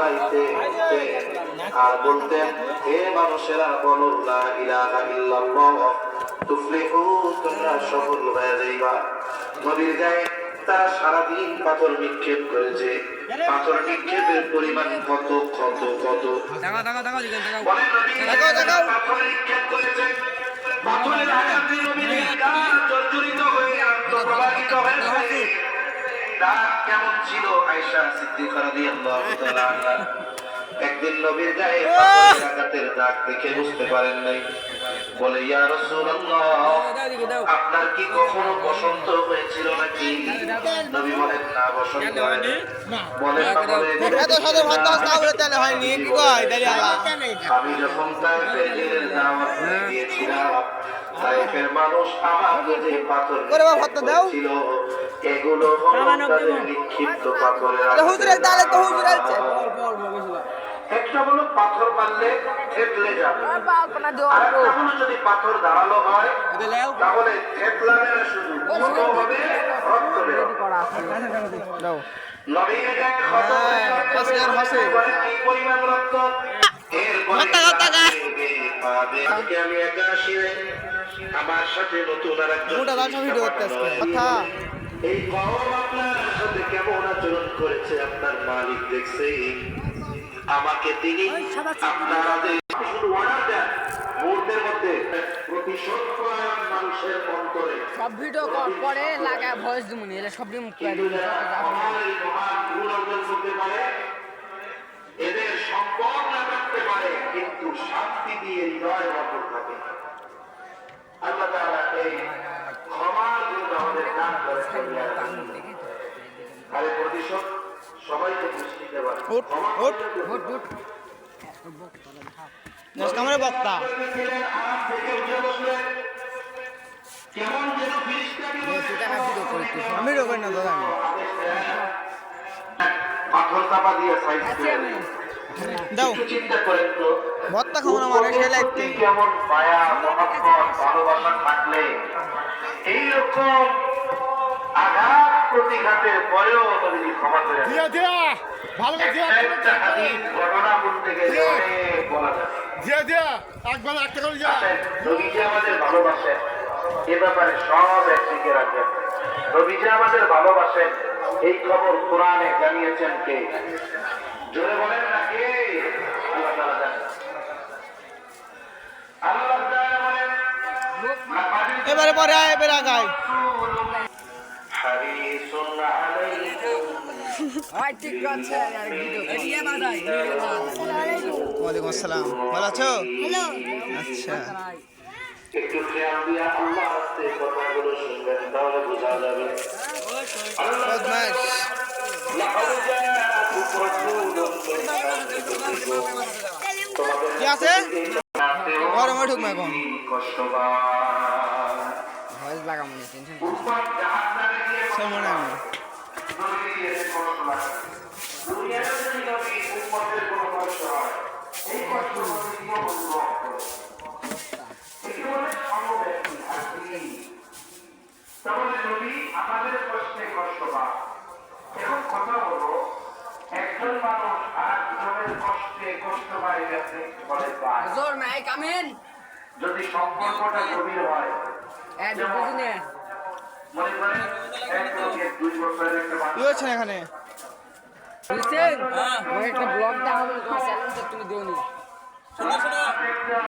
চালাইতে আর বলতেন, হে মানুষেরা বলো লা ইলাহা ইল্লাল্লাহ তুফলিহু, তোমরা সফল হয়ে যাইবা। নবীর গায়ে তারা সারাদিন পাথর নিক্ষেপ করেছে। পাথর নিক্ষেপের পরিমাণ কত কত কত পাথর নিক্ষেপ করেছে। পাথরের আঘাতে নবীর গায়ে জর্জরিত হয়ে রক্তপ্রবাহিত হয়েছে। দাগ কেমন ছিল আয়েশা সিদ্দিকা রাদিয়াল্লাহু তাআলা আনহা একদিন নবীর গায়ে পাথরের আঘাতের দাগ দেখে বুঝতে পারেন নাই। বলে, ইয়া রাসূলুল্লাহ, আপনার কি কখনো বসন্ত হয়েছিল নাকি? নবী বলেন, না, বসন্ত হয়নি। বলেন, আমি যখন তায়েফের দাওয়াত দিয়েছিলাম, তায়েফের মানুষ আমাকে যে পাথর ছিল এগুলো তাদের নিক্ষিপ্ত পাথরের একটা হলো পাথর মারলে থেতলে যাবে, আর একটা হলো যদি পাথর ধারালো হয় তাহলে থেতলাবে না, শুধু কত হবে, রক্ত বের হবে। নবীর গায়ে ক্ষত করে কি পরিমাণ রক্ত, আজকে আমি একা আসি, আমার সাথে নতুন আর একজন এই কওম আপনার সাথে কেমন আচরণ করেছে আপনার মালিক দেখছে। আমাকে তিনি আপনারা যে শুধু অর্ডার দেন মুহূর্তের মধ্যে প্রতিশোধ পরায়ণ মানুষের অন্তরে সব ভিডিও করে লাগা ভয়েস দিমুনি এলে সব মুখ করে দিমু। এদের সম্পদ না রাখতে পারে কিন্তু শান্তি দিয়ে হৃদয় বদল থাকে। আল্লাহ তাআলা এই ক্ষমার জন্য আমাদের দান করেছেন। আরে প্রতিশোধ সবাইকে খুশি দিতে পারে। বক্তা কেমন যেন আমি রোবেন না দাদা, পাথর চাপা দিয়ে সাইজ দাও চিন্তা করেন তো, ভত্তা খাওয়ানো মানে সে লাগতে কেমন মায়া মহব্বত ভালোবাসা থাকলে এইরকম আঘাত প্রতিঘাতের পরেও নবী ক্ষমা করে একটা হাদিস ঘটনা বলতে গেলে অনেক বলা যায়। নবীজি আমাদের ভালোবাসেন, এ ব্যাপারে সব একদিকে রাখেন। নবীজি আমাদের ভালোবাসেন এই খবর কোরআনে জানিয়েছেন কে? জোরে বলেন না কে? আল্লাহ তাআলা জানেন। আল্লাহ তাআলা বলেন, এবারে পরে এবারে আগাই হারিসুন আলাইকুম। আই ঠিক আছে আর ভিডিও এদিকে বাজাই। ওয়ালাইকুম আসসালাম, ভালো আছো? হ্যালো, আচ্ছা, একটু খেয়াল দিয়া আল্লাহ আস্তে কথাগুলো শুনবেন, তাহলে বোঝা যাবে। বদমাশ কি আছে গরমে ঢুকবে এখন ভয়েস লাগামু না, টেনশন সময় আমি আমাদের কষ্টে কষ্ট পায়। এখন কথা হলো, একজন মানুষ আর দুজনের কষ্টে কষ্ট পায় বলে পায়। জোর মাই কাম ইন যদি সম্পর্কটা গভীর হয়, এড বুঝিনে মনে করেন 1-2 বছরের একটা কি হচ্ছে না এখানে? বুঝছেন, একটা ব্লগ দেওয়া হবে তোমার চ্যানেলে, তুমি দিওনি।